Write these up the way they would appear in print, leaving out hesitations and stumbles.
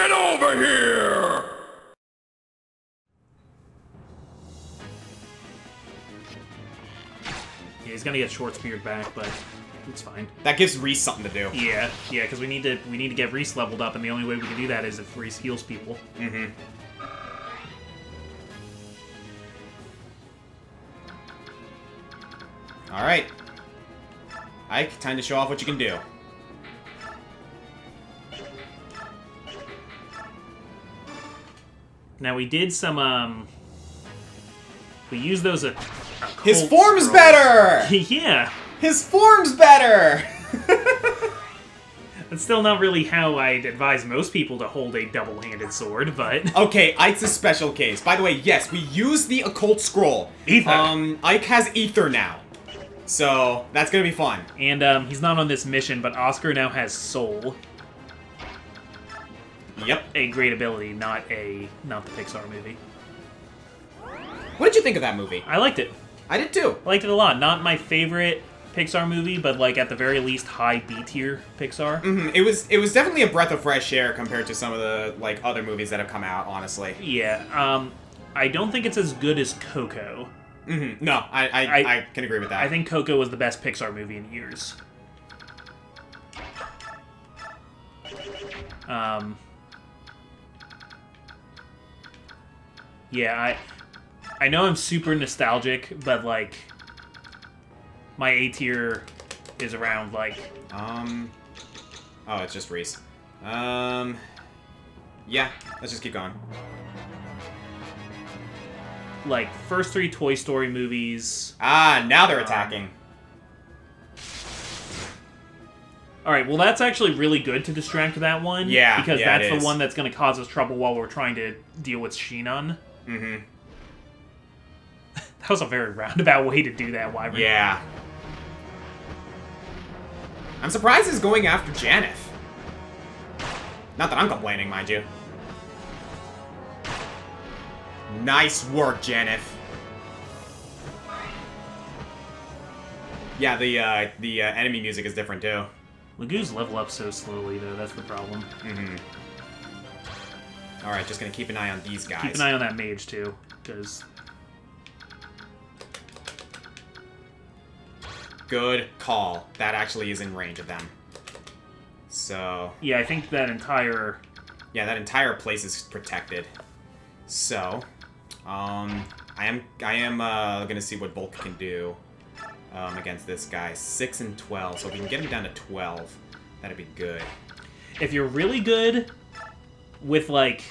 Get over here! Yeah, he's gonna get Short Speared back, but it's fine. That gives Reese something to do. Yeah, because we need to get Reese leveled up, and the only way we can do that is if Reese heals people. Mm-hmm. All right, Ike, time to show off what you can do. Now we did some we used those His form's better! Yeah. His form's better! That's still not really how I'd advise most people to hold a double-handed sword, but... Okay, Ike's a special case. By the way, yes, we use the occult scroll. Ether. Ike has ether now. So, that's gonna be fun. And, he's not on this mission, but Oscar now has soul. Yep. A great ability, not the Pixar movie. What did you think of that movie? I liked it. I did too. I liked it a lot. Not my favorite Pixar movie, but, like, at the very least, high B-tier Pixar. Mm-hmm. It was definitely a breath of fresh air compared to some of the, like, other movies that have come out, honestly. Yeah, I don't think it's as good as Coco. Mm-hmm. No, I can agree with that. I think Coco was the best Pixar movie in years. Yeah, I know I'm super nostalgic, but, like, my A tier is around, like... Oh, it's just Reese. Yeah, let's just keep going. Like, first 3 Toy Story movies... Ah, now they're attacking. Alright, well that's actually really good to distract that one. Yeah, because yeah, that's it is. the one that's going to cause us trouble while we're trying to deal with Shinon. Mm-hmm. That was a very roundabout way to do that, Wyvern. Yeah. I'm surprised he's going after Janeth. Not that I'm complaining, mind you. Nice work, Janeth. Yeah, the enemy music is different too. Lagoos level up so slowly, though. That's the problem. Mm-hmm. Alright, just gonna keep an eye on these guys. Keep an eye on that mage, too, because... Good call. That actually is in range of them. So... Yeah, I think that entire... Yeah, that entire place is protected. So... I am gonna see what Volk can do against this guy. 6 and 12, so if we can get him down to 12, that'd be good. If you're really good with, like,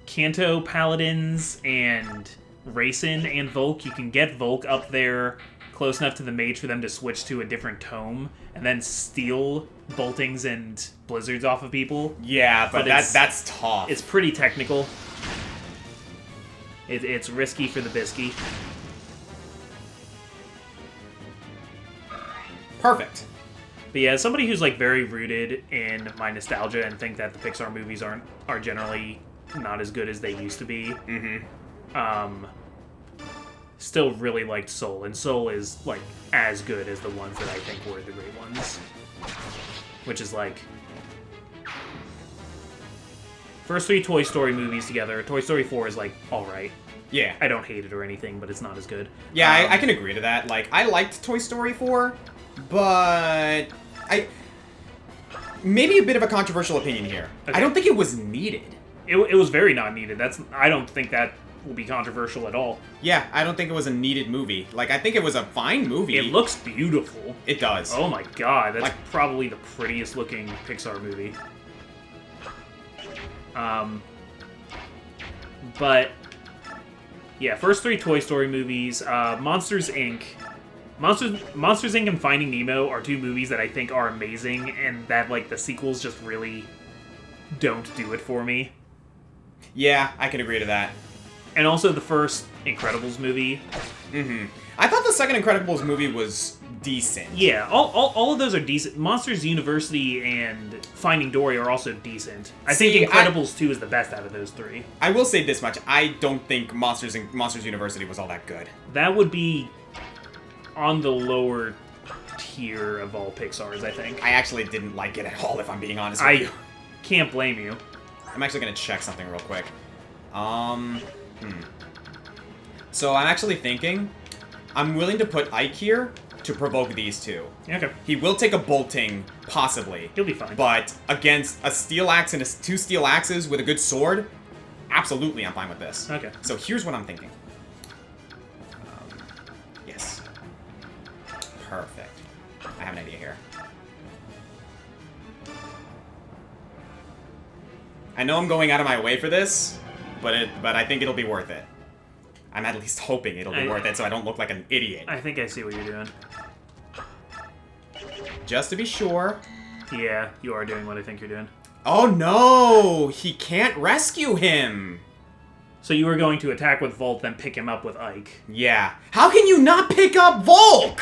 Kanto Paladins and Racin and Volk, you can get Volk up there close enough to the mage for them to switch to a different tome and then steal boltings and blizzards off of people. Yeah, but that's tough. It's pretty technical. It's risky for the bisky. Perfect. But yeah, as somebody who's like very rooted in my nostalgia and think that the Pixar movies are generally not as good as they used to be. Mm-hmm. Still really liked Soul, and Soul is like as good as the ones that I think were the great ones. Which is like first 3 Toy Story movies together. Toy Story 4 is like alright. Yeah. I don't hate it or anything, but it's not as good. Yeah, I can agree to that. Like, I liked Toy Story 4, but maybe a bit of a controversial opinion here. Okay. I don't think it was needed. It was very not needed. I don't think that will be controversial at all. Yeah, I don't think it was a needed movie. Like, I think it was a fine movie. It looks beautiful. It does. Oh my god, that's Like, probably the prettiest looking Pixar movie. But yeah, first 3 Toy Story movies, Monsters Inc. Monsters Inc. and Finding Nemo are 2 movies that I think are amazing, and that like the sequels just really don't do it for me. Yeah, I can agree to that. And also the first Incredibles movie. Mm-hmm. I thought the second Incredibles movie was decent. Yeah, all of those are decent. Monsters University and Finding Dory are also decent. I think Incredibles 2 is the best out of those 3. I will say this much. I don't think Monsters University was all that good. That would be on the lower tier of all Pixar's, I think. I actually didn't like it at all, if I'm being honest with you. can't blame you. I'm actually gonna check something real quick. So I'm actually thinking I'm willing to put Ike here to provoke these two. Okay. He will take a bolting, possibly. He'll be fine. But against a steel axe and two steel axes with a good sword, absolutely I'm fine with this. Okay. So here's what I'm thinking. Yes. Perfect. I have an idea here. I know I'm going out of my way for this, but I think it'll be worth it. I'm at least hoping it'll be worth it so I don't look like an idiot. I think I see what you're doing. Just to be sure. Yeah, you are doing what I think you're doing. Oh no! He can't rescue him! So you were going to attack with Volt, then pick him up with Ike. Yeah. How can you not pick up Volk?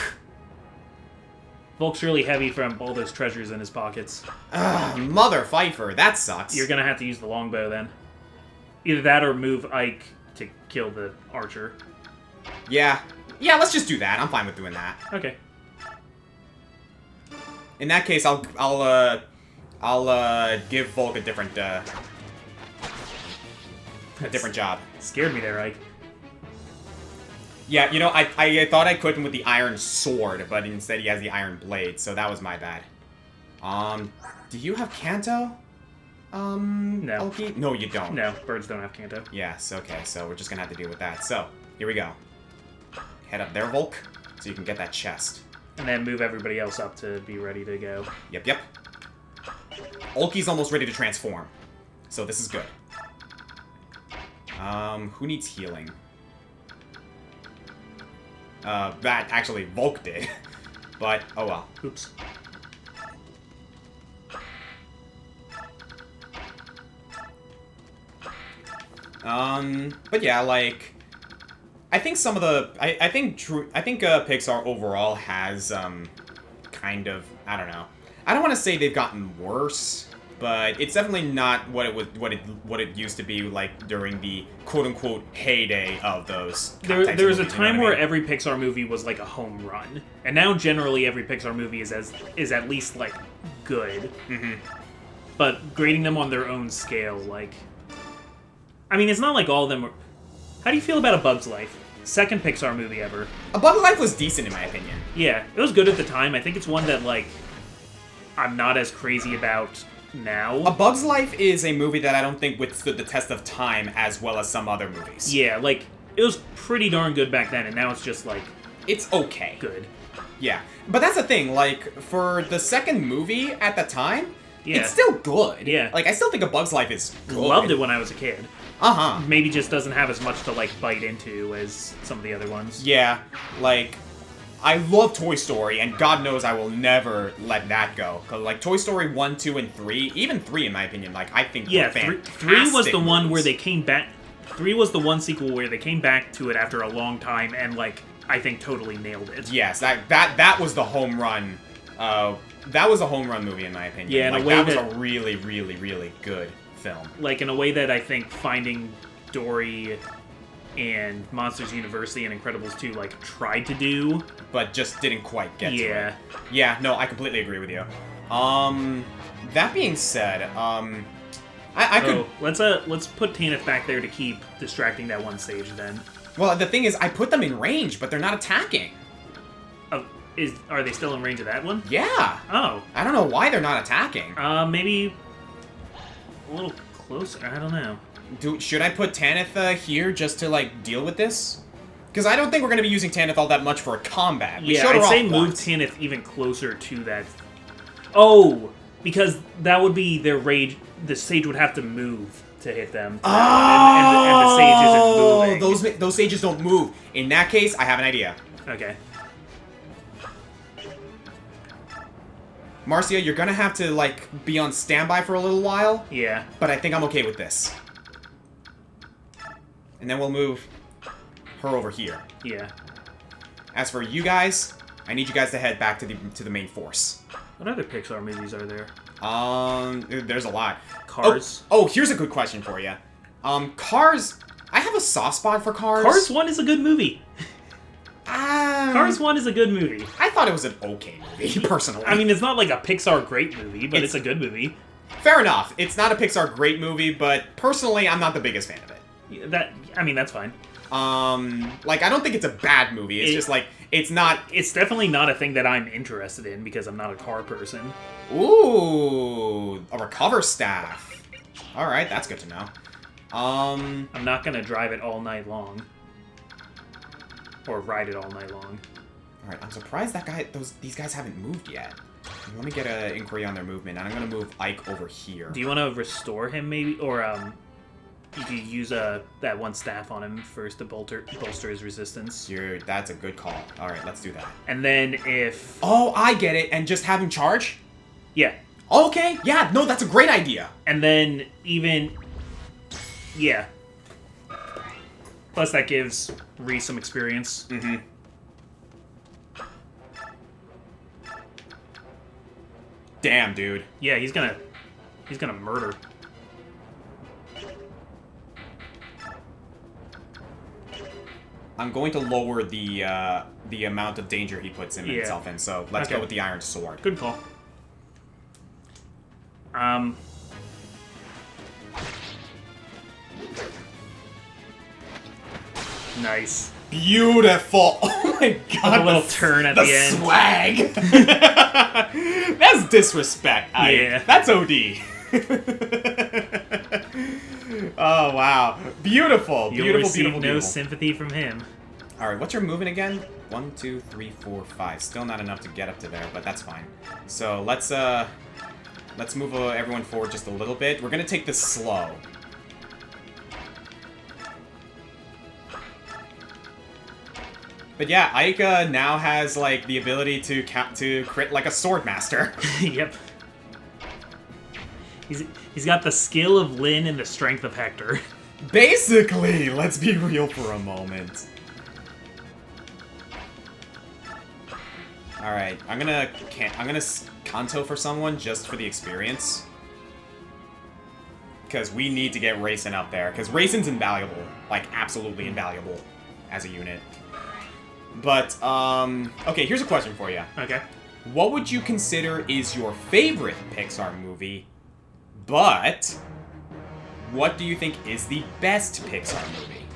Volk's really heavy from all those treasures in his pockets. Ugh, Mother Pfeiffer, that sucks. You're gonna have to use the longbow then. Either that or move Ike to kill the archer. Yeah. Yeah, let's just do that. I'm fine with doing that. Okay. In that case, I'll give Volk a different job. Scared me there, Ike. Yeah, you know, I thought I equipped him with the iron sword, but instead he has the iron blade, so that was my bad. Do you have Kanto? No. Oki? No, you don't. No, birds don't have Kanto. Yes, okay, so we're just gonna have to deal with that. So, here we go. Head up there, Volk, so you can get that chest. And then move everybody else up to be ready to go. Yep. Ulki's almost ready to transform, so this is good. Who needs healing? That actually Volk did, but oh well. Oops. But yeah, like, I think some of the, I think Pixar overall has, kind of, I don't know. I don't want to say they've gotten worse, but it's definitely not what it used to be like during the quote-unquote heyday of those. There was a time where every Pixar movie was like a home run, and now generally every Pixar movie is at least like good. Mm-hmm. But grading them on their own scale, like, I mean, it's not like all of them are. How do you feel about A Bug's Life? Second Pixar movie ever. A Bug's Life was decent in my opinion. Yeah, it was good at the time. I think it's one that like I'm not as crazy about now. A Bug's Life is a movie that I don't think withstood the test of time as well as some other movies. Yeah, like, it was pretty darn good back then, and now it's just, like... It's okay. Good. Yeah. But that's the thing, like, for the second movie at the time, yeah. It's still good. Yeah. Like, I still think A Bug's Life is good. Loved it when I was a kid. Uh-huh. Maybe just doesn't have as much to, like, bite into as some of the other ones. Yeah. Like... I love Toy Story, and God knows I will never let that go. Cause like Toy Story 1, 2, and 3, even 3 in my opinion, like I think yeah, were fantastic. 3 was the one where they came back. 3 was the one sequel where they came back to it after a long time and like I think totally nailed it. Yes, that was the home run. That was a home run movie in my opinion. Yeah, in like, a way that that was a really, really, really good film. Like in a way that I think Finding Dory and Monsters University and Incredibles 2 like tried to do, but just didn't quite get to yeah. it. Yeah, no, I completely agree with you. That being said, I could... let's put Tanith back there to keep distracting that one stage then. Well, the thing is, I put them in range, but they're not attacking. Are they still in range of that one? Yeah. Oh. I don't know why they're not attacking. Maybe a little closer. I don't know. Should I put Tanith here just to, like, deal with this? Because I don't think we're going to be using Tanith all that much for combat. Yeah, I'd say move Tanith even closer to that. Oh, because that would be their rage. The sage would have to move to hit them. Oh! And the sage isn't moving. Those sages don't move. In that case, I have an idea. Okay. Marcia, you're going to have to, like, be on standby for a little while. Yeah. But I think I'm okay with this. And then we'll move her over here. Yeah. As for you guys, I need you guys to head back to the main force. What other Pixar movies are there? There's a lot. Cars. Oh, here's a good question for you. Cars. I have a soft spot for Cars. Cars 1 is a good movie. Cars 1 is a good movie. I thought it was an okay movie, personally. I mean, it's not like a Pixar great movie, but it's a good movie. Fair enough. It's not a Pixar great movie, but personally, I'm not the biggest fan of it. I mean, that's fine. Like, I don't think it's a bad movie. It's just, like, it's not... It's definitely not a thing that I'm interested in, because I'm not a car person. Ooh, a recover staff. Alright, that's good to know. I'm not gonna drive it all night long. Or ride it all night long. Alright, I'm surprised these guys haven't moved yet. Let me get an inquiry on their movement, and I'm gonna move Ike over here. Do you want to restore him, maybe? Or, you could use that one staff on him first to bolster his resistance. That's a good call. Alright, let's do that. And then if... Oh, I get it, and just have him charge? Yeah. Okay, yeah, no, that's a great idea. And then even... Yeah. Plus that gives Reese some experience. Mm-hmm. Damn, dude. Yeah, he's gonna murder. I'm going to lower the amount of danger he puts himself in, so let's go with the Iron Sword. Good call. Nice. Beautiful! Oh my god! A little turn at the end. Swag! That's disrespect. Yeah. That's OD. Oh wow. Beautiful. You'll Beautiful, receive beautiful, no beautiful. sympathy from him. Alright, what's your movement again? 1, 2, 3, 4, 5. Still not enough to get up to there, but that's fine. So let's move everyone forward just a little bit. We're gonna take this slow. But yeah, Ike now has like the ability to crit like a sword master. Yep. He's got the skill of Lyn and the strength of Hector. Basically, let's be real for a moment. All right, I'm gonna Kanto for someone just for the experience, because we need to get Raisin up there. Because Raisin's invaluable, like absolutely invaluable, as a unit. But okay, here's a question for you. Okay. What would you consider is your favorite Pixar movie? But what do you think is the best Pixar movie?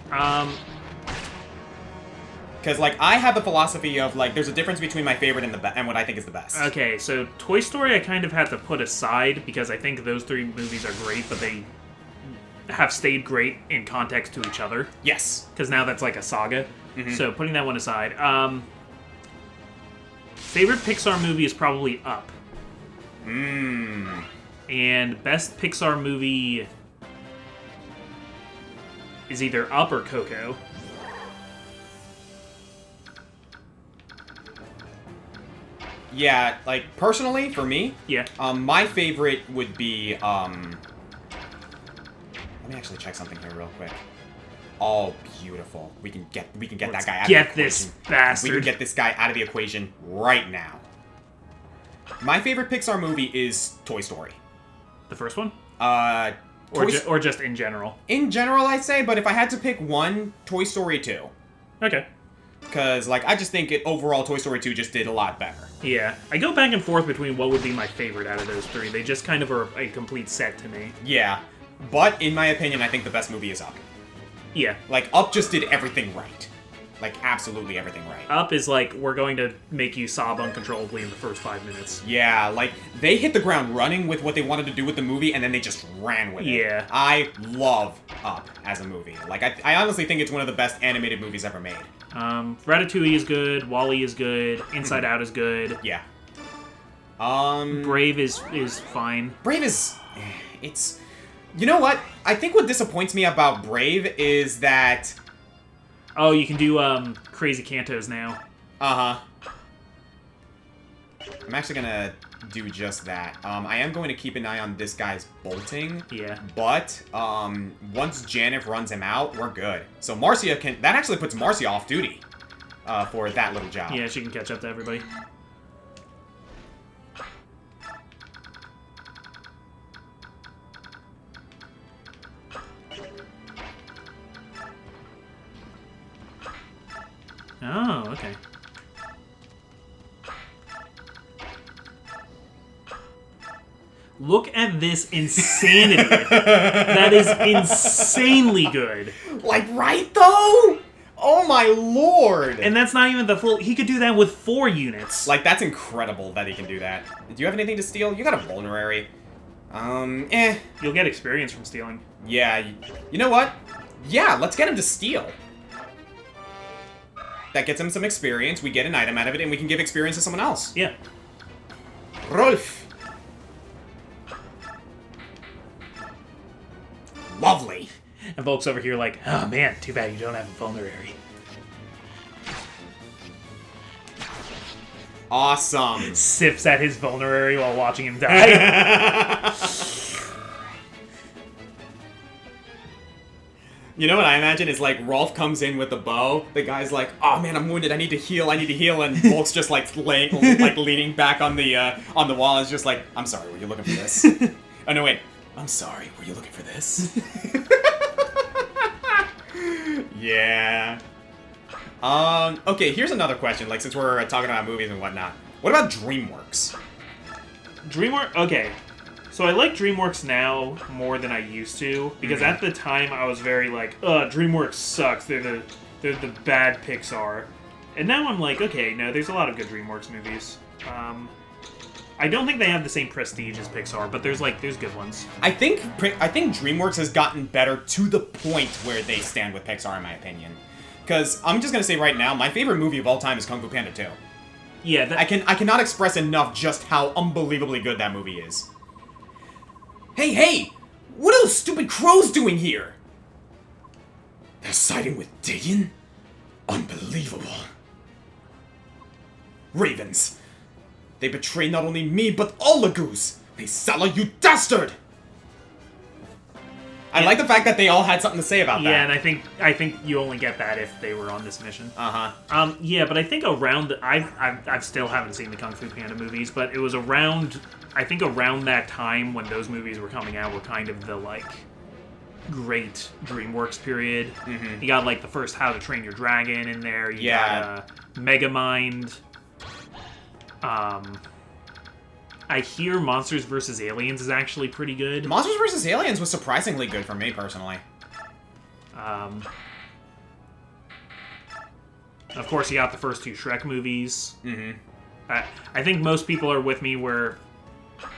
Because, like, I have the philosophy of, like, there's a difference between my favorite and what I think is the best. Okay, so Toy Story I kind of had to put aside, because I think those three movies are great, but they have stayed great in context to each other. Yes. Because now that's like a saga. Mm-hmm. So, putting that one aside. Favorite Pixar movie is probably Up. And best Pixar movie is either Up or Coco. Yeah, like, personally, for me, yeah. My favorite would be, let me actually check something here real quick. Oh, beautiful. We can get that guy out of the equation. Get this bastard. We can get this guy out of the equation right now. My favorite Pixar movie is Toy Story. The first one? Or just in general? In general, I'd say, but if I had to pick one, Toy Story 2. Okay. Because, like, I just think overall Toy Story 2 just did a lot better. Yeah. I go back and forth between what would be my favorite out of those three. They just kind of are a complete set to me. Yeah. But, in my opinion, I think the best movie is Up. Yeah. Like, Up just did everything right. Like, absolutely everything right. Up is like, we're going to make you sob uncontrollably in the first 5 minutes. Yeah, like, they hit the ground running with what they wanted to do with the movie, and then they just ran with it. Yeah. I love Up as a movie. Like, I honestly think it's one of the best animated movies ever made. Ratatouille is good, WALL-E is good, Inside Out is good. Yeah. Brave is fine. Brave is... It's... You know what? I think what disappoints me about Brave is that... Oh, you can do, Crazy Cantos now. Uh-huh. I'm actually gonna do just that. I am going to keep an eye on this guy's bolting. Yeah. But, once Janif runs him out, we're good. So Marcia can... That actually puts Marcia off duty, for that little job. Yeah, she can catch up to everybody. Oh, okay. Look at this insanity. That is insanely good. Like, right, though? Oh, my lord. And that's not even the full... He could do that with 4 units. Like, that's incredible that he can do that. Do you have anything to steal? You got a vulnerary. You'll get experience from stealing. Yeah, you know what? Yeah, let's get him to steal. That gets him some experience, we get an item out of it, and we can give experience to someone else. Yeah. Rolf. Lovely. And Volk's over here like, oh man, too bad you don't have a vulnerary. Awesome. Sips at his vulnerary while watching him die. You know what I imagine is like Rolf comes in with a bow. The guy's like, "Oh man, I'm wounded. I need to heal. And Volk's just like leaning back on the wall. And is just like, "I'm sorry. Were you looking for this?" Oh no, wait. I'm sorry. Were you looking for this? Yeah. Okay. Here's another question. Like, since we're talking about movies and whatnot, what about Dreamworks? DreamWorks. Okay. So I like DreamWorks now more than I used to, because at the time I was very like, DreamWorks sucks, they're the bad Pixar. And now I'm like, okay, no, there's a lot of good DreamWorks movies. I don't think they have the same prestige as Pixar, but there's good ones. I think DreamWorks has gotten better to the point where they stand with Pixar, in my opinion. Because I'm just gonna say right now, my favorite movie of all time is Kung Fu Panda 2. Yeah, I cannot express enough just how unbelievably good that movie is. Hey! What are those stupid crows doing here? They're siding with Dayan? Unbelievable. Ravens. They betray not only me, but all Lagoos. They Salah, you dastard! I like the fact that they all had something to say about that. Yeah, and I think you only get that if they were on this mission. Uh-huh. Yeah, but I think around I still haven't seen the Kung Fu Panda movies, but it was around that time when those movies were coming out were kind of the like great DreamWorks period. Mm-hmm. You got like the first How to Train Your Dragon in there. You got Megamind. I hear Monsters vs. Aliens is actually pretty good. Monsters vs. Aliens was surprisingly good for me, personally. Of course, you got the first 2 Shrek movies. Mm-hmm. I think most people are with me where,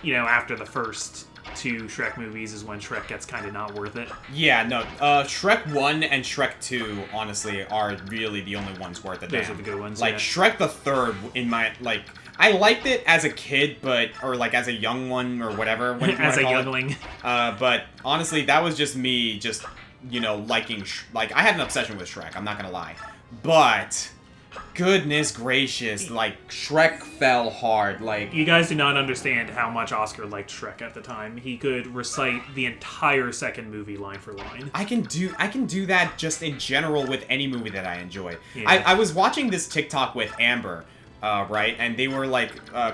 after the first 2 Shrek movies is when Shrek gets kind of not worth it. Yeah, no. Shrek 1 and Shrek 2, honestly, are really the only ones worth it. Those are the good ones, Like, yeah. Shrek the Third, in my, like... I liked it as a kid, or like as a young one, or whatever. As a youngling. But honestly, that was just me, liking, I had an obsession with Shrek, I'm not gonna lie. But, goodness gracious, like, Shrek fell hard, like... You guys do not understand how much Oscar liked Shrek at the time. He could recite the entire second movie line for line. I can do that just in general with any movie that I enjoy. Yeah. I was watching this TikTok with Amber, right? And they were,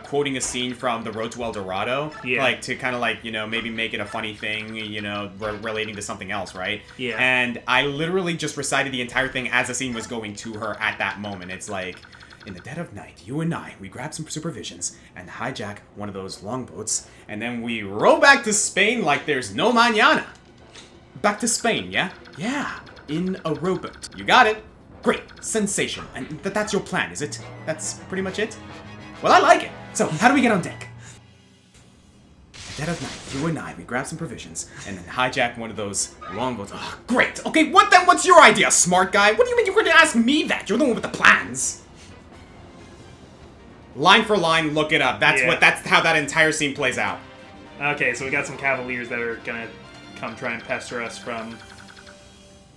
quoting a scene from The Road to El Dorado. Yeah. Like, to kind of, maybe make it a funny thing, relating to something else, right? Yeah. And I literally just recited the entire thing as the scene was going to her at that moment. It's like, in the dead of night, you and I, we grab some supervisions and hijack one of those longboats, and then we row back to Spain like there's no mañana. Back to Spain, yeah? Yeah, in a rowboat. You got it. Great. Sensation. And that's your plan, is it? That's pretty much it? Well, I like it. So, how do we get on deck? At dead of night, you and I, we grab some provisions, and then hijack one of those longboats. Oh, great. Okay, what's your idea, smart guy? What do you mean you're going to ask me that? You're the one with the plans. Line for line, look it up. That's how that entire scene plays out. Okay, so we got some Cavaliers that are gonna come try and pester us from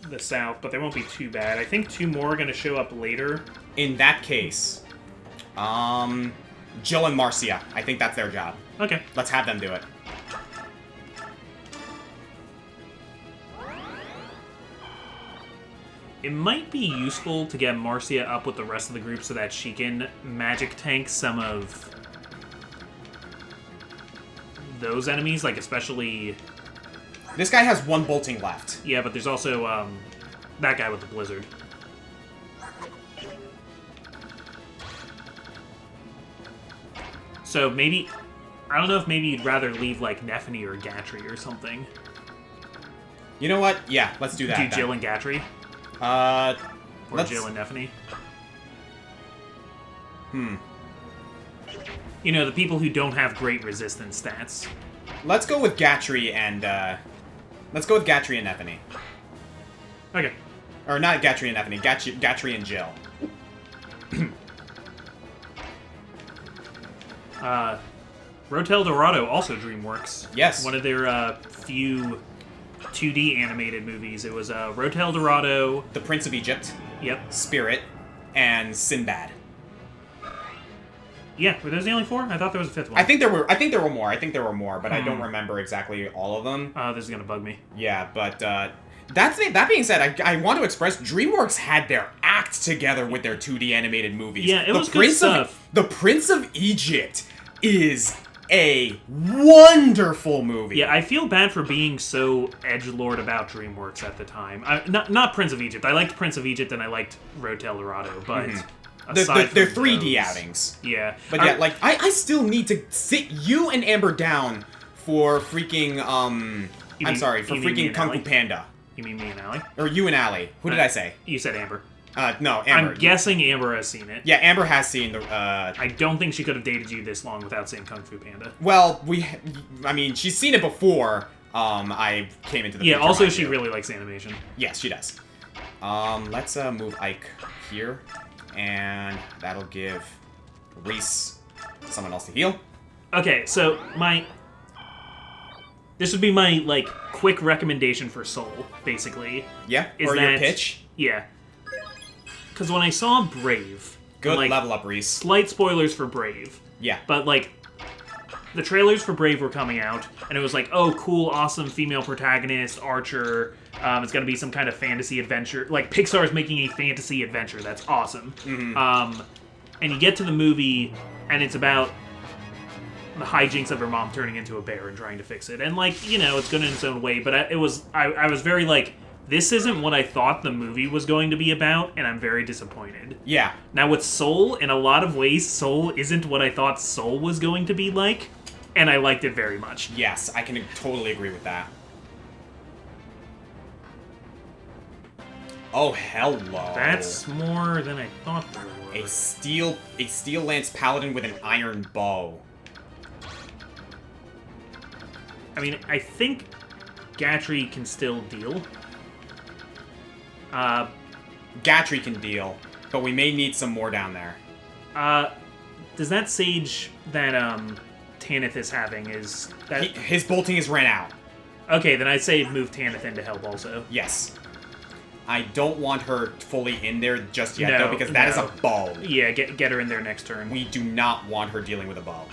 the south, but they won't be too bad. I think 2 more are gonna show up later. In that case, Jill and Marcia. I think that's their job. Okay. Let's have them do it. It might be useful to get Marcia up with the rest of the group so that she can magic tank some of those enemies, like especially... This guy has 1 bolting left. Yeah, but there's also that guy with the blizzard. So maybe I don't know if maybe you'd rather leave, like, Neffany or Gatry or something. You know what? Yeah, let's do that. Do Jill and Gatry? Or Jill and Neffany? You know, the people who don't have great resistance stats. Let's go with Gatry and, Neffany. Okay. Or not Gatry and Neffany, Gatry and Jill. Rotel Dorado, also Dreamworks. Yes. One of their few 2D animated movies. It was Rotel Dorado. The Prince of Egypt. Yep. Spirit. And Sinbad. Yeah, were those the only 4? I thought there was a 5th one. I think there were more, but I don't remember exactly all of them. This is gonna bug me. Yeah, but that being said, I want to express Dreamworks had their act together with their 2D animated movies. Yeah, it was good stuff. The Prince of Egypt is a wonderful movie. Yeah, I feel bad for being so edgelord about Dreamworks at the time. Not Prince of Egypt. I liked Prince of Egypt and I liked Rotel Dorado, but They're 3D outings. Yeah. But yeah, like, I still need to sit you and Amber down for freaking, freaking Kung Fu Panda. You mean me and Allie? Or you and Allie. Who did I say? You said Amber. No, Amber. I'm guessing Amber has seen it. Yeah, Amber has seen the, I don't think she could have dated you this long without seeing Kung Fu Panda. Well, she's seen it before, I came into the picture. Yeah, also she really likes animation. Yes, she does. Let's, move Ike here. And that'll give Reese someone else to heal. Okay, so this would be my, like, quick recommendation for Soul, basically. Yeah, or your pitch. Yeah. Because when I saw Brave... Good, like, level up, Reese. Slight spoilers for Brave. Yeah. But, like, the trailers for Brave were coming out, and it was like, oh, cool, awesome female protagonist, Archer. It's going to be some kind of fantasy adventure. Like, Pixar's making a fantasy adventure. That's awesome. Mm-hmm. And you get to the movie, and it's about the hijinks of her mom turning into a bear and trying to fix it. And, like, you know, it's good in its own way, but I was very, like, this isn't what I thought the movie was going to be about, and I'm very disappointed. Yeah. Now, with Soul, in a lot of ways, Soul isn't what I thought Soul was going to be like, and I liked it very much. Yes, I can totally agree with that. Oh, hello. That's more than I thought there was. A steel lance paladin with an iron bow. I mean, I think Gatry can still deal. Gatry can deal, but we may need some more down there. Does that Sage that, Tanith is having, is that... His bolting is ran out. Okay, then I'd say move Tanith in to help also. Yes. I don't want her fully in there just yet, though, because that is a bow. Yeah, get her in there next turn. We do not want her dealing with a bow.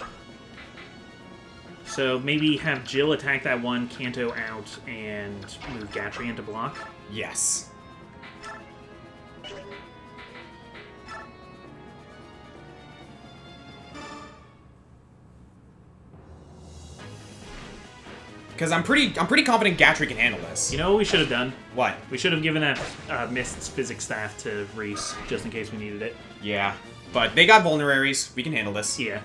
So maybe have Jill attack that one, Kanto out, and move Gatry into block? Yes. Because I'm pretty confident Gatry can handle this. You know what we should have done? What? We should have given that Mist's physics staff to Reese, just in case we needed it. Yeah. But they got vulneraries. We can handle this. Yeah.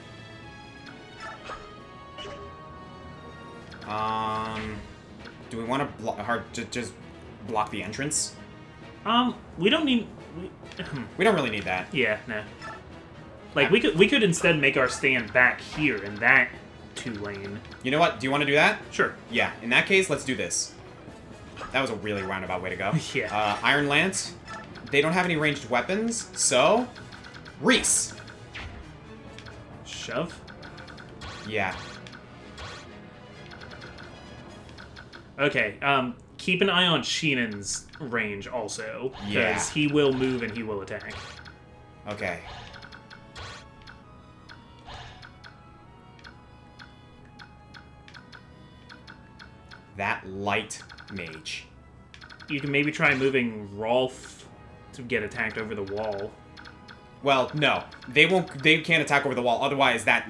Do we want to just block the entrance? We don't need... We don't really need that. Yeah, no. Like, we could instead make our stand back here in that 2-lane. You know what? Do you want to do that? Sure. Yeah. In that case, let's do this. That was a really roundabout way to go. Yeah. Iron Lance. They don't have any ranged weapons, so... Reese! Shove? Yeah. Okay, keep an eye on Sheenan's range also. Yeah. Because he will move and he will attack. Okay. That light mage. You can maybe try moving Rolf to get attacked over the wall. Well, no. They can't attack over the wall, otherwise that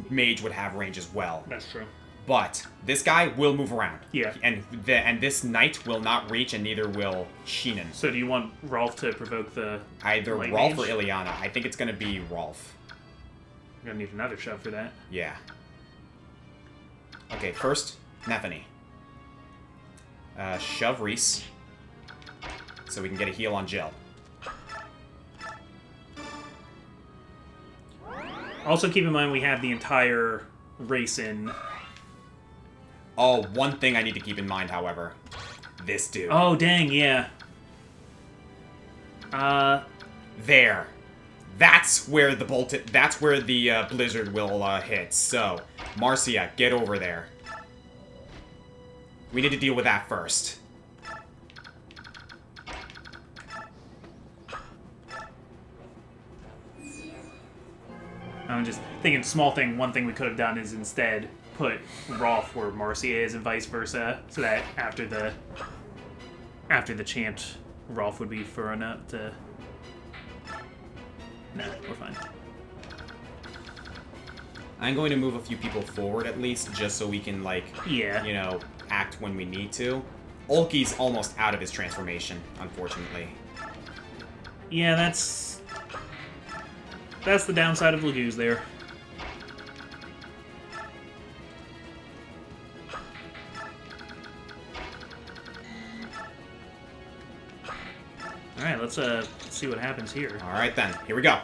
mage would have range as well. That's true. But this guy will move around. Yeah. And this knight will not reach, and neither will Sheenan. So do you want Rolf to provoke the either light Rolf mage? or Ileana. I think it's going to be Rolf. We're gonna need another shove for that. Yeah. Okay, first, Nethany. Shove Reese. So we can get a heal on Jill. Also keep in mind we have the entire race in. Oh, one thing I need to keep in mind, however. This dude. Oh, dang, yeah. There. That's where the blizzard will hit. So, Marcia, get over there. We need to deal with that first. I'm just thinking one thing we could have done is instead put Rolf where Marcia is and vice versa, so that after the chant, Rolf would be furrowing up to... No, we're fine. I'm going to move a few people forward at least, just so we can, like, yeah, you know, act when we need to. Ulki's almost out of his transformation, unfortunately. Yeah, that's the downside of Lagoo's there. Alright, let's see what happens here. Alright then, here we go.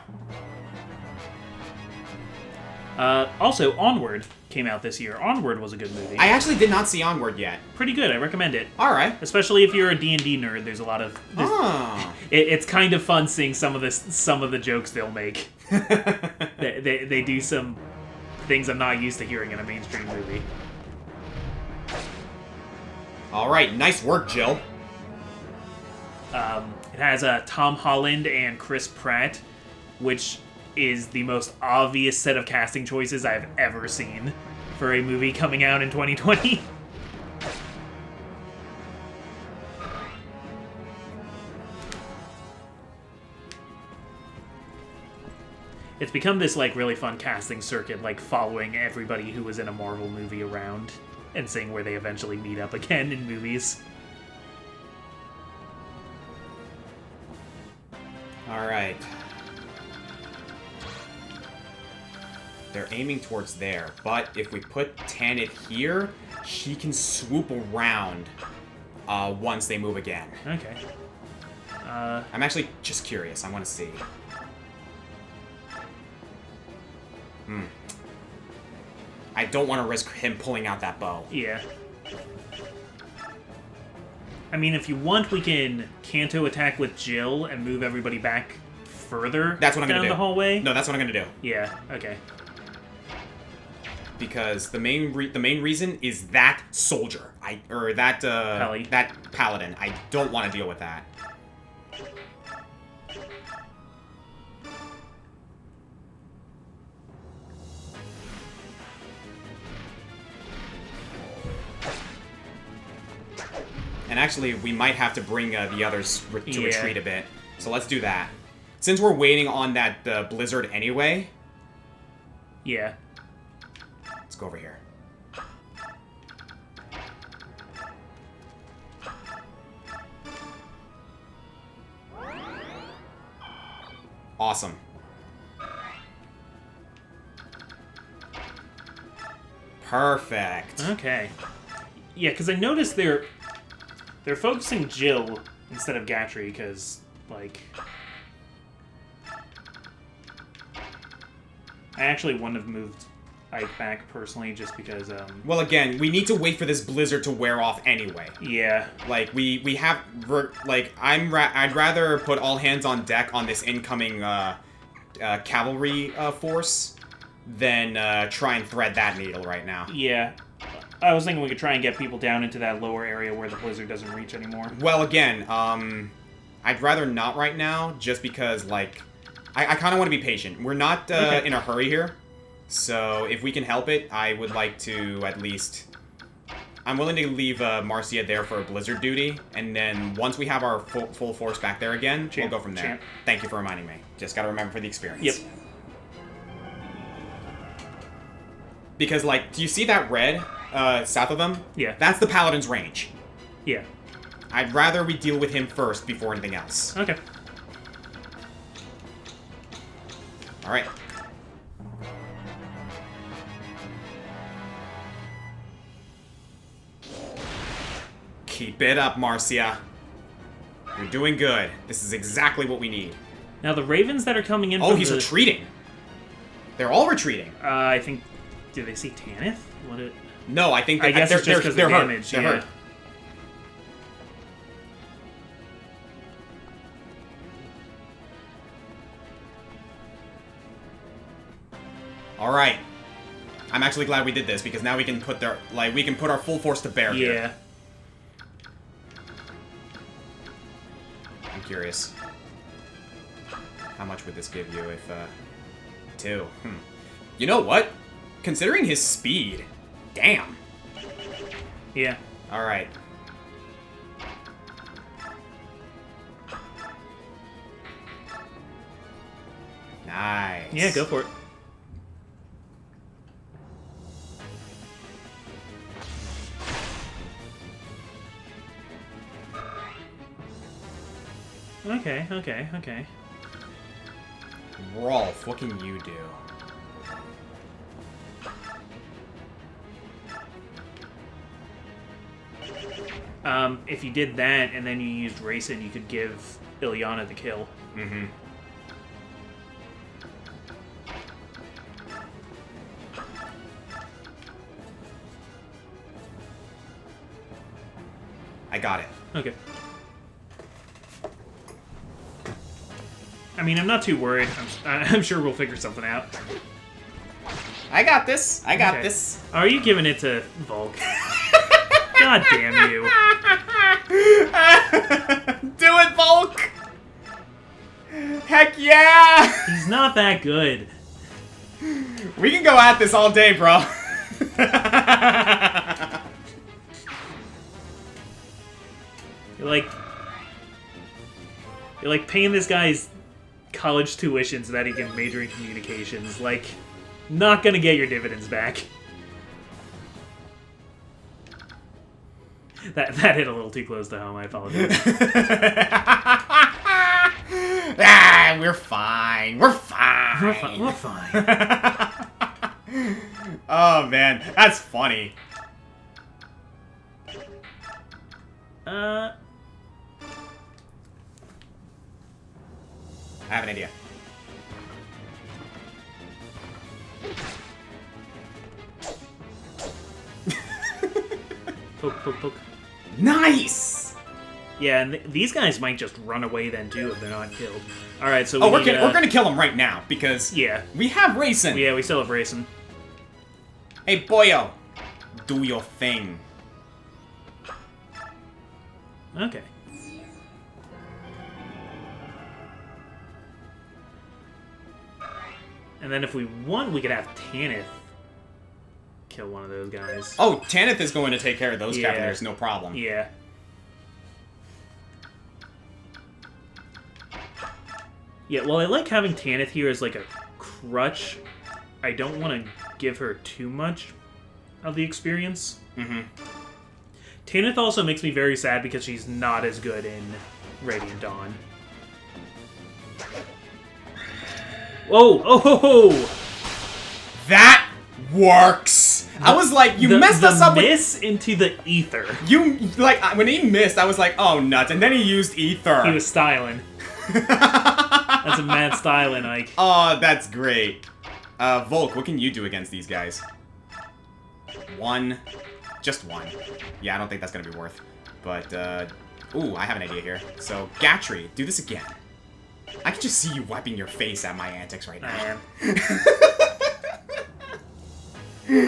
Also, Onward came out this year. Onward was a good movie. I actually did not see Onward yet. Pretty good, I recommend it. Alright. Especially if you're a D&D nerd, there's a lot of... It's kind of fun seeing some of the jokes they'll make. they do some things I'm not used to hearing in a mainstream movie. Alright, nice work, Jill. It has Tom Holland and Chris Pratt, which is the most obvious set of casting choices I've ever seen for a movie coming out in 2020. It's become this, like, really fun casting circuit, like, following everybody who was in a Marvel movie around and seeing where they eventually meet up again in movies. Alright. They're aiming towards there, but if we put Tanit here, she can swoop around once they move again. Okay. I'm actually just curious. I want to see. I don't want to risk him pulling out that bow. Yeah. I mean, if you want, we can Kanto attack with Jill and move everybody back further That's what I'm down gonna do. the hallway. No, that's what I'm gonna do. Yeah, okay. Because the main reason is that soldier. That paladin. I don't want to deal with that. And actually, we might have to bring the others to retreat a bit. So let's do that. Since we're waiting on that blizzard anyway. Yeah. Let's go over here. Awesome. Perfect. Okay. Yeah, because I noticed they're focusing Jill instead of Gatry, because, like... I actually wouldn't have moved Ike back, personally, just because, Well, again, we need to wait for this blizzard to wear off anyway. Yeah. Like, we have... Like, I'd rather put all hands on deck on this incoming, cavalry, force than, try and thread that needle right now. Yeah. I was thinking we could try and get people down into that lower area where the blizzard doesn't reach anymore. Well, again, I'd rather not right now, just because, like, I kind of want to be patient. We're not in a hurry here, so if we can help it, I would like to at least... I'm willing to leave Marcia there for blizzard duty, and then once we have our full force back there again, we'll go from there. Thank you for reminding me. Just gotta remember for the experience. Yep. Because, like, do you see that red south of them? Yeah. That's the Paladin's range. Yeah. I'd rather we deal with him first before anything else. Okay. Alright. Keep it up, Marcia. You're doing good. This is exactly what we need. Now the ravens that are coming in. Oh, he's retreating. They're all retreating. I think. Do they see Tanith? What? No, I think. I guess it's just because of damage. They're hurt. All right. I'm actually glad we did this because now we can put our full force to bear here. Yeah. I'm curious. How much would this give you if 2? You know what? Considering his speed, damn. Yeah. All right. Nice. Yeah, go for it. Okay. Rolf, what can you do? If you did that and then you used Racing, you could give Ilyana the kill. Mm-hmm. I got it. Okay. I mean, I'm not too worried. I'm sure we'll figure something out. I got this. I got this. Are you giving it to Volk? God damn you. Do it, Volk! Heck yeah! He's not that good. We can go at this all day, bro. You're like paying this guy's college tuition so that he can major in communications. Like, not gonna get your dividends back. That hit a little too close to home, I apologize. We're fine. We're fine. We're fine. Oh, man. That's funny. I have an idea. Poke. Nice! Yeah, and these guys might just run away then, too, if they're not killed. Alright, so we're gonna kill them right now, because we have Racing. Yeah, we still have Racing. Hey, boyo. Do your thing. Okay. And then if we want, we could have Tanith kill one of those guys. Oh, Tanith is going to take care of those Cavaliers, no problem. Yeah. Yeah, well, I like having Tanith here as, like, a crutch. I don't want to give her too much of the experience. Mm-hmm. Tanith also makes me very sad because she's not as good in Radiant Dawn. Whoa! Oh, ho, ho! That works! I was like, you messed us up with... miss into the ether. You, like, when he missed, I was like, oh, nuts. And then he used ether. He was styling. That's a mad styling, Ike. Oh, that's great. Volk, what can you do against these guys? 1. Just 1. Yeah, I don't think that's gonna be worth. But, ooh, I have an idea here. So, Gatry, do this again. I can just see you wiping your face at my antics right now. I am.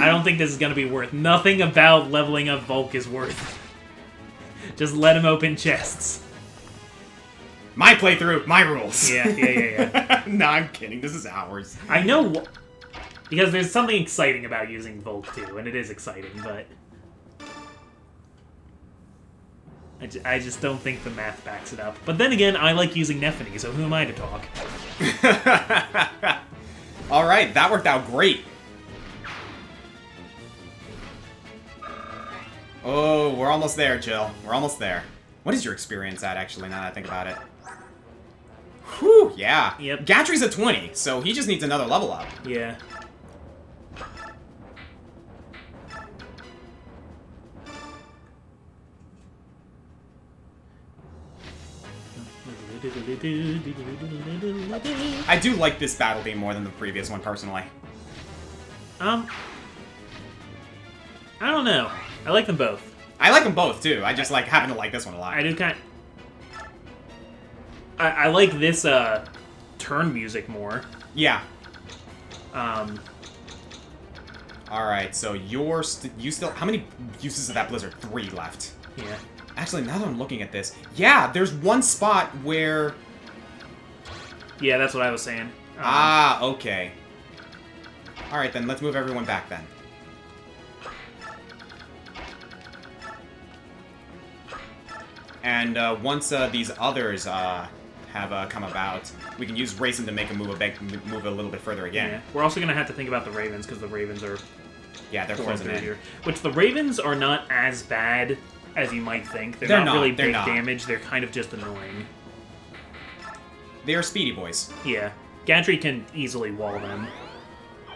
I don't think this is gonna be worth. Nothing about leveling up Volk is worth. Just let him open chests. My playthrough, my rules. Yeah. No, I'm kidding. This is ours. I know, because there's something exciting about using Volk too, and it is exciting, but I just don't think the math backs it up. But then again, I like using Nephany, so who am I to talk? All right, that worked out great. Oh, we're almost there, Jill. We're almost there. What is your experience at, actually, now that I think about it? Whew, yeah. Yep. Gatry's at 20, so he just needs another level up. Yeah. I do like this battle theme more than the previous one, personally. I don't know. I like them both. I like them both, too. I just happen to like this one a lot. I do kind of... I like this, turn music more. Yeah. Alright, so you still... How many uses of that blizzard? 3 left. Yeah. Actually, now that I'm looking at this... Yeah, there's one spot where... Yeah, that's what I was saying. Okay. Alright, then let's move everyone back, then. And once these others have come about, we can use Racing to make a move a little bit further again. Yeah. We're also going to have to think about the Ravens, because the Ravens are... Yeah, they're closing in. Here. Which, the Ravens are not as bad as you might think. They're not really big damage. They're kind of just annoying. They are speedy boys. Yeah. Gatry can easily wall them.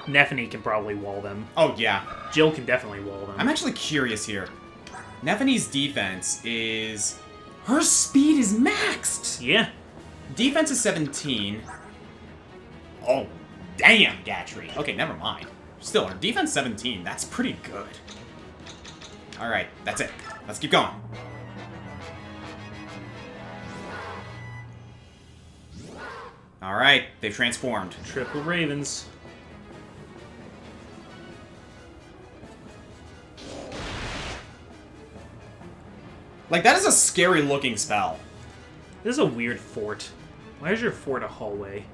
Neffany can probably wall them. Oh, yeah. Jill can definitely wall them. I'm actually curious here. Neffany's defense is... Her speed is maxed! Yeah. Defense is 17. Oh, damn, Gatry. Okay, never mind. Still, her defense 17. That's pretty good. Alright, that's it. Let's keep going. Alright, they've transformed. Triple Ravens. That is a scary looking spell. This is a weird fort. Why is your fort a hallway?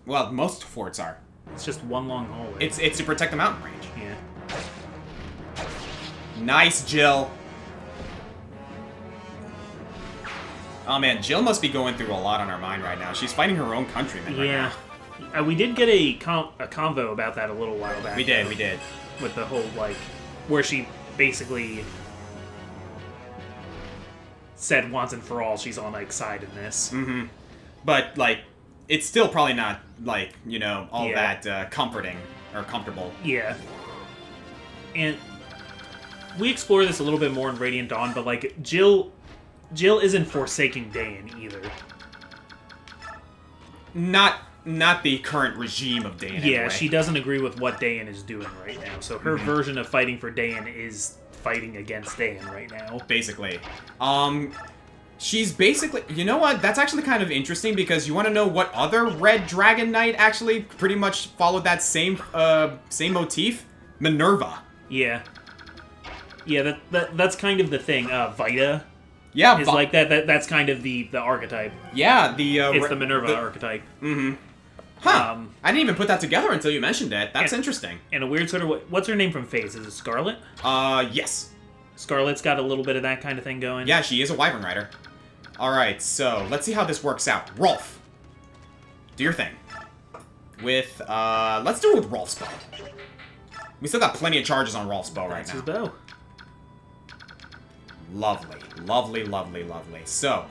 Well, most forts are. It's just one long hallway. It's to protect the mountain range. Yeah. Nice, Jill. Oh man, Jill must be going through a lot on her mind right now. She's fighting her own countrymen right now. Yeah. We did get a convo about that a little while back. We did. With the whole, where she basically said once and for all she's on Ike's side in this. Mm-hmm. But, it's still probably not, all that comforting or comfortable. Yeah. And we explore this a little bit more in Radiant Dawn, but, Jill isn't forsaking Dayan either. Not the current regime of Dayan, Yeah, anyway. she doesn't agree with what Dayan is doing right now, so her version of fighting for Dayan is fighting against Dayan right now. Basically. She's basically... You know what? That's actually kind of interesting, because you want to know what other Red Dragon Knight actually pretty much followed that same motif? Minerva. Yeah. Yeah, that's kind of the thing. Vita... Yeah, is like that. That's kind of the archetype. Yeah, it's the Minerva archetype. Mm-hmm. Huh. I didn't even put that together until you mentioned it. That's interesting. And a weird sort of... What's her name from Phase? Is it Scarlet? Yes. Scarlet's got a little bit of that kind of thing going. Yeah, she is a Wyvern Rider. Alright, so let's see how this works out. Rolf. Do your thing. With, let's do it with Rolf's bow. We still got plenty of charges on Rolf's bow right now. That's his bow. Lovely. Lovely, lovely, lovely. So,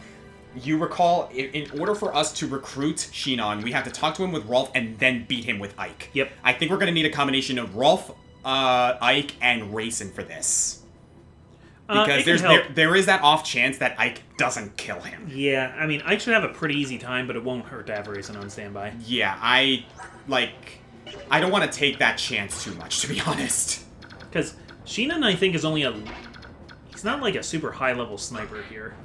you recall, in order for us to recruit Shinon, we have to talk to him with Rolf and then beat him with Ike. Yep. I think we're going to need a combination of Rolf, Ike, and Racing for this. Because there is that off chance that Ike doesn't kill him. Yeah, I mean, Ike should have a pretty easy time, but it won't hurt to have Racing on standby. Yeah, I don't want to take that chance too much, to be honest. Because Shinon, I think, is only he's not like a super high-level sniper here.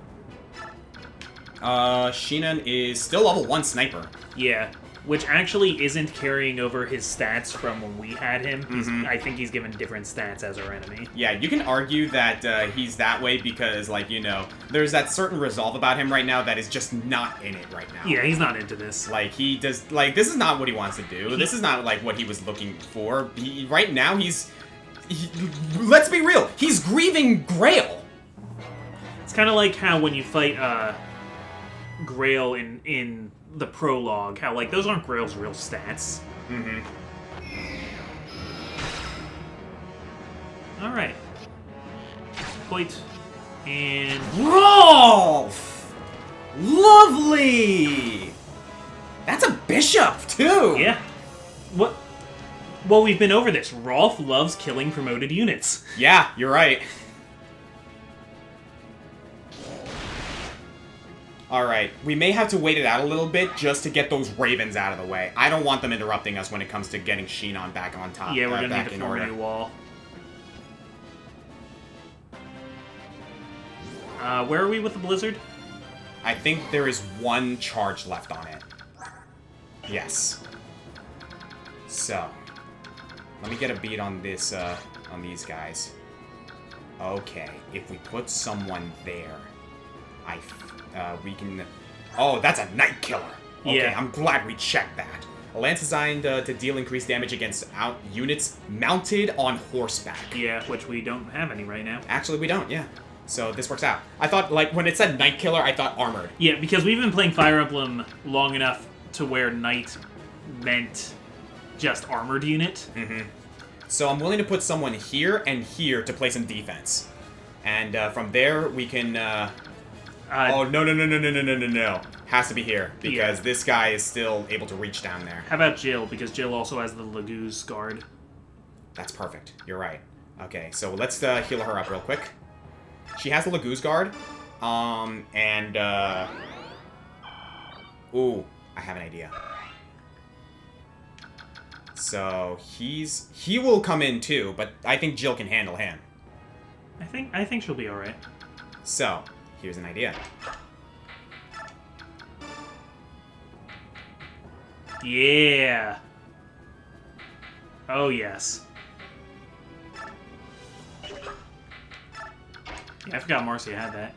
Shinon is still level 1 sniper. Yeah, which actually isn't carrying over his stats from when we had him. I think he's given different stats as our enemy. Yeah, you can argue that he's that way because, there's that certain resolve about him right now that is just not in it right now. Yeah, he's not into this. This is not what he wants to do. This is not, what he was looking for. Right now, let's be real, he's grieving Grail. It's kind of like how when you fight, Grail in the prologue, how, those aren't Grail's real stats. Alright. Point. And... Rolf! Lovely! That's a bishop, too! Yeah. What? Well, we've been over this. Rolf loves killing promoted units. Yeah, you're right. Alright, we may have to wait it out a little bit just to get those ravens out of the way. I don't want them interrupting us when it comes to getting Shinon back on top. Yeah, we're gonna back need to in form a order. new wall. Where are we with the blizzard? I think there is one charge left on it. Yes. So, let me get a beat on this, on these guys. Okay, if we put someone there, we can... Oh, that's a night killer. Okay, Yeah. I'm glad we checked that. A lance designed to deal increased damage against units mounted on horseback. Yeah, which we don't have any right now. Actually, we don't, yeah. So this works out. I thought, like, when it said night killer, I thought armored. Yeah, because we've been playing Fire Emblem long enough to where knight meant just armored unit. Mm-hmm. So I'm willing to put someone here and here to play some defense. And from there, we can... oh, no. Has to be here, because this guy is still able to reach down there. How about Jill? Because Jill also has the Laguz guard. That's perfect. You're right. Okay, so let's heal her up real quick. She has the Laguz guard. Ooh, I have an idea. So he will come in too, but I think Jill can handle him. I think she'll be all right. So here's an idea. Yeah. Oh yes. Yeah, I forgot Marcia had that.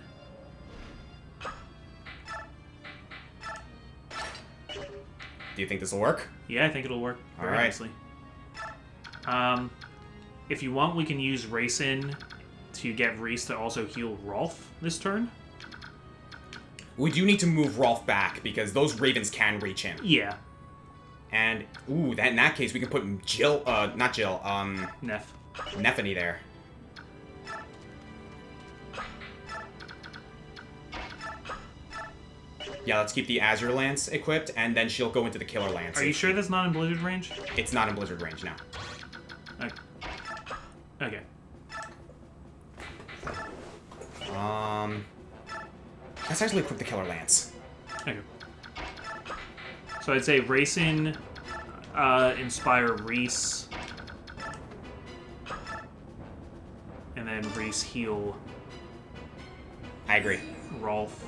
Do you think this will work? Yeah, I think it'll work very All right. nicely. If you want, we can use Racin to get Reese to also heal Rolf this turn. We do need to move Rolf back because those ravens can reach him. Yeah. And ooh, in that case we can put Jill, not Jill, Neff. Neffany there. Yeah, let's keep the Azure Lance equipped, and then she'll go into the Killer Lance. Are you sure that's not in Blizzard range? It's not in Blizzard range now. Okay. Let's actually equip the Killer Lance. Okay. So I'd say Racing, inspire Reese, and then Reese heal I agree. Rolf.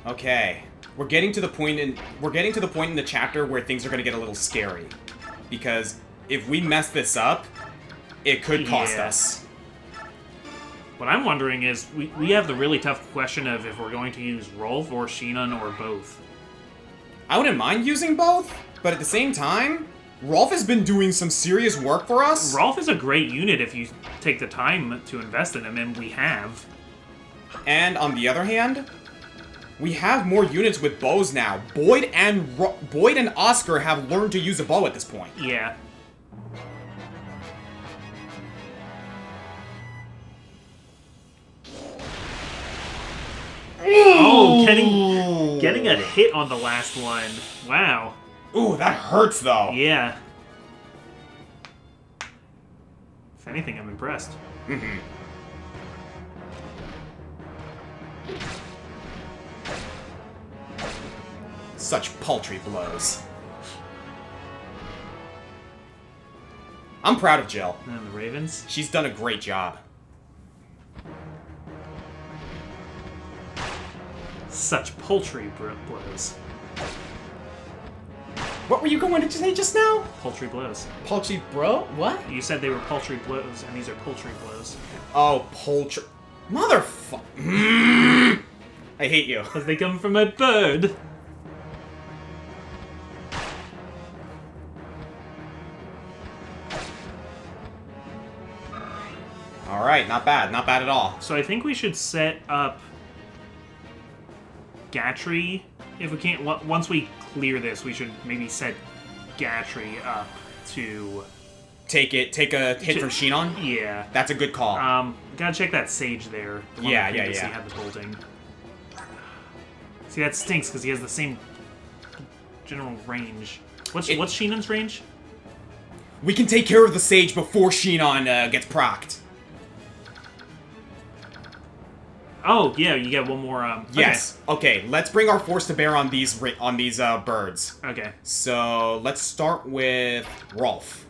Okay, we're getting to the point in the chapter where things are going to get a little scary, because if we mess this up, it could cost Yeah. us. What I'm wondering is, we have the really tough question of if we're going to use Rolf or Shinon or both. I wouldn't mind using both, but at the same time, Rolf has been doing some serious work for us. Rolf is a great unit if you take the time to invest in him, and we have. And on the other hand, we have more units with bows now. Boyd and Oscar have learned to use a bow at this point. Yeah. Oh, getting a hit on the last one. Wow. Ooh, that hurts though. Yeah. If anything, I'm impressed. Mm-hmm. Such paltry blows. I'm proud of Jill. And the Ravens. She's done a great job. Such paltry blows. What were you going to say just now? Paltry blows. Paltry bro? What? You said they were paltry blows, and these are paltry blows. Oh, paltry. Motherfucker. I hate you. Because they come from a bird. Alright, not bad. Not bad at all. So I think we should set up Gatry. If we can't, once we clear this, we should maybe set Gatry up to... Take a hit from Shinon? Yeah. That's a good call. Gotta check that Sage there. The one Yeah, that yeah, previously yeah. had the bolting. See, that stinks, because he has the same general range. What's Shinon's range? We can take care of the Sage before Shinon gets procced. Oh, yeah, you get one more, Yes. Okay, let's bring our force to bear on these birds. Okay. So, let's start with Rolf.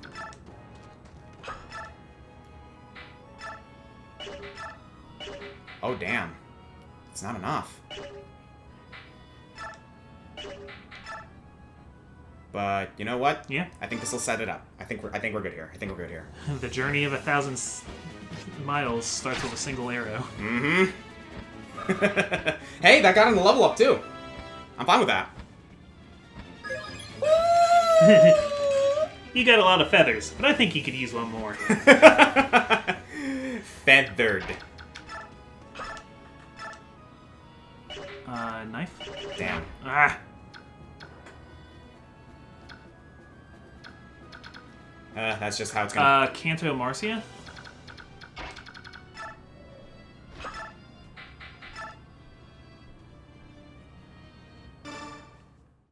Oh, damn. It's not enough. But you know what? Yeah. I think this will set it up. I think we're good here. The journey of 1,000 miles starts with a single arrow. Mm-hmm. Hey, that got him the level up too. I'm fine with that. You got a lot of feathers, but I think you could use one more. Feathered. Knife? Damn. Ah! That's just how it's gonna... Canto Marcia?